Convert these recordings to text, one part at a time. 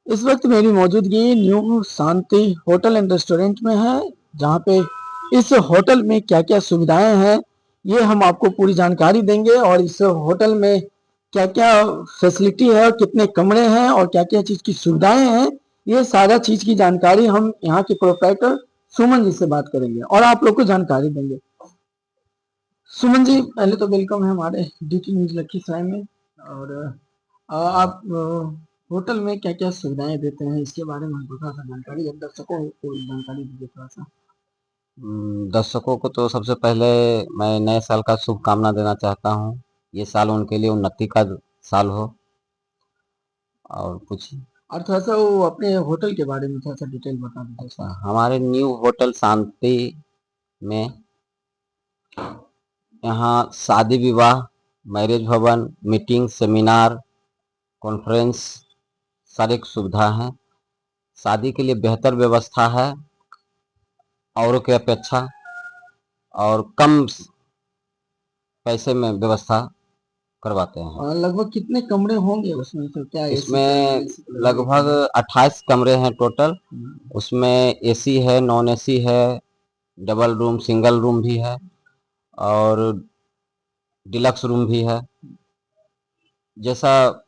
इस वक्त मेरी मौजूदगी new Shanti hotel and restaurant में है, जहाँ पे इस होटल में क्या क्या सुविधाएं हैं ये हम आपको पूरी जानकारी देंगे। और इस होटल में क्या क्या फैसिलिटी है, कितने कमरे हैं और क्या क्या चीज की सुविधाएं हैं, ये सारा चीज की जानकारी हम यहाँ के प्रोप्राइटर सुमन जी से बात करेंगे और आप लोग को जानकारी देंगे। सुमन जी, पहले तो वेलकम है हमारे डीटी न्यूज लखीसराय में। और आप होटल में क्या क्या सुविधाएं देते हैं इसके बारे में हमको थोड़ा सा जानकारी, अब दर्शकों को जानकारी दीजिए थोड़ा सा। दर्शकों को तो सबसे पहले मैं नए साल का शुभकामना देना चाहता हूँ। ये साल उनके लिए उन्नति का साल हो। और कुछ और थोड़ा सा वो अपने होटल के बारे में थोड़ा सा डिटेल बता दीजिए अच्छा, सर। हमारे न्यू होटल शांति में यहाँ शादी विवाह, मैरिज भवन, मीटिंग, सेमिनार, कॉन्फ्रेंस सारी सुविधा है। शादी के लिए बेहतर व्यवस्था है औरों की अपेक्षा, और कम पैसे में व्यवस्था करवाते हैं। और लगभग कितने कमरे होंगे उसमें, तो क्या एसी का नॉन इसमें एसी का लगभग एक लगभग 28 कमरे हैं टोटल। कमरा? उसमें एसी है, नॉन एसी है, डबल रूम, सिंगल रूम भी है, और डिलक्स रूम भी है। जैसा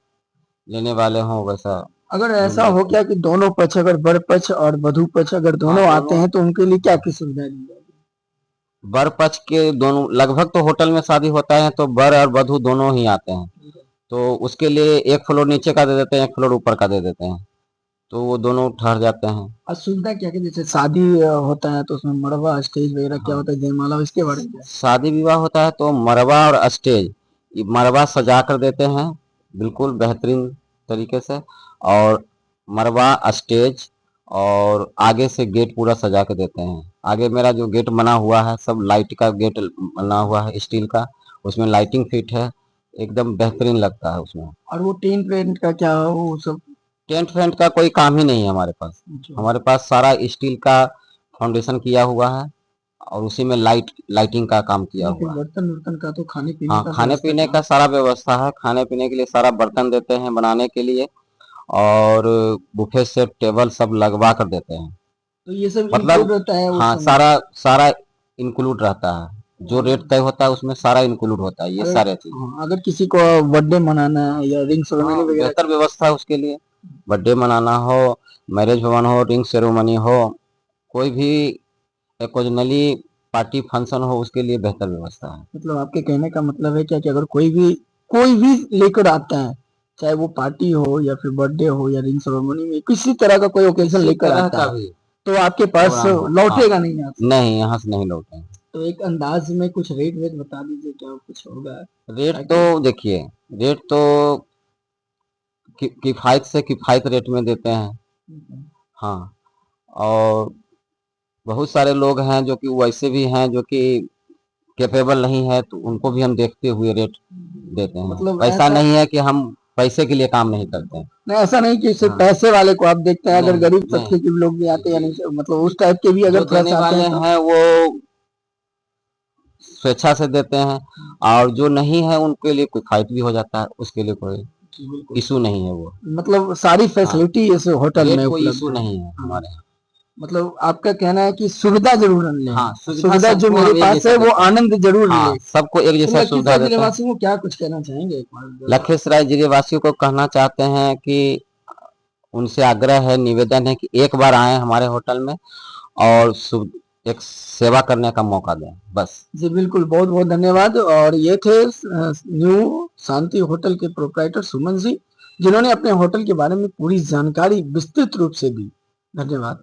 लेने वाले हों वैसा अगर रूम ऐसा हो मिलता है। क्या कि दोनों पक्ष, अगर वर पक्ष और वधु पक्ष अगर हाँ, दोनों आते दोनों। हैं तो उनके लिए क्या क्या सुविधा दी जाएगी? वर पक्ष के दोनों, लगभग तो होटल में शादी होता है तो वर और वधु दोनों ही आते हैं। तो उसके लिए एक फ्लोर नीचे का दे देते हैं, एक फ्लोर ऊपर का दे देते हैं, तो वो दोनों ठहर जाते हैं। और सुविधा क्या क्या, जैसे शादी होता है तो उसमें मड़वा स्टेज वगैरह क्या हाँ, होता है, जयमाला, इसके बारे में क्या है? शादी विवाह होता है तो मरवा और स्टेज, ये मरवा सजा कर देते हैं बिल्कुल बेहतरीन तरीके से, और मरवा, स्टेज, और आगे से गेट पूरा सजा के देते हैं। आगे मेरा जो गेट बना हुआ है सब लाइट का गेट बना हुआ है, स्टील का। उसमें लाइटिंग फिट है, एकदम बेहतरीन लगता है उसमें। और वो टेंट वेंट का क्या, वो सब? टेंट फेंट का कोई काम ही नहीं है हमारे पास। जो हमारे पास सारा स्टील का फाउंडेशन किया हुआ है, और उसी में लाइटिंग का काम किया नहीं, फिर हुआ है। बर्तन वर्तन का तो खाने पीने हाँ, का खाने व्यवस्था पीने क्या का है? सारा व्यवस्था है। खाने पीने के लिए सारा बर्तन देते हैं बनाने के लिए, और बुफे सेट टेबल सब लगवा कर देते हैं। तो ये सब इंक्लूड मतलब रहता है उस हाँ, समय? सारा सारा इंक्लूड रहता है। जो रेट तय होता है उसमें सारा इंक्लूड होता है, ये अगर सारे चीज। हाँ, अगर किसी को बर्थडे मनाना है या रिंग सेरेमनी हाँ, वगैरह बेहतर व्यवस्था है उसके लिए। बर्थडे मनाना हो, मैरिज भवन हो, रिंग सेरेमनी हो, कोई भी ओकेजनली पार्टी फंक्शन हो, उसके लिए बेहतर व्यवस्था है। मतलब आपके कहने का मतलब है क्या कि अगर कोई भी लेकर आता है, चाहे वो पार्टी हो या फिर बर्थडे हो या रिंग सेरेमनी में किसी तरह का कोई ओकेजन किसी लेकर तरह आता का है, भी तो आपके पास प्रोग्राम हो, हाँ। लौटेगा नहीं यहाँ से? नहीं, यहाँ से नहीं लौटे। तो एक अंदाज में कुछ रेट वेट बता दीजिए, क्या कुछ होगा रेट तो ताकि। देखिए, रेट तो किफायत से किफायत रेट में देते हैं। हाँ, और बहुत सारे लोग हैं जो कि वैसे भी हैं जो कि कैपेबल नहीं है, तो उनको भी हम देखते हुए रेट देते मतलब हैं। ऐसा ऐसा नहीं है कि हम पैसे के लिए काम नहीं करते हैं। नहीं, ऐसा नहीं कि सिर्फ हाँ, पैसे वाले को आप देखते हैं, अगर नहीं गरीब नहीं, तबके के भी लोग भी जी आते हैं या जी, नहीं, मतलब उस टाइप के भी जो अगर थोड़ा देने सा आते वाले हैं तो? हैं वो स्वेच्छा से देते हैं, और जो नहीं है उनके लिए किफायत भी हो जाता है, उसके लिए कोई जी, बिल्कुल। इशू नहीं है वो। मतलब सारी हाँ, फैसिलिटी इस होटल रेट में कोई उपलब्ध इशू है? नहीं है हाँ, हमारे यहाँ। मतलब आपका कहना है कि सुविधा जरूर लें, हाँ, सुविधा सुविधा जो सबको मेरे हम एक पास जैसा है वो देते हैं। आनंद जरूर हाँ, ले। सबको एक तो जैसा सुविधा लखीसराय जिले देते हैं। वासियों को क्या कुछ कहना चाहेंगे एक बार जरा? लखीसराय जिले वासियों को कहना चाहते हैं कि उनसे आग्रह है, निवेदन है कि एक बार आए हमारे होटल में, और एक सेवा करने का मौका दें, बस। जी बिल्कुल, बहुत बहुत धन्यवाद। और ये थे न्यू शांति होटल के प्रोप्राइटर सुमन जी, जिन्होंने अपने होटल के बारे में पूरी जानकारी विस्तृत रूप से दी। धन्यवाद।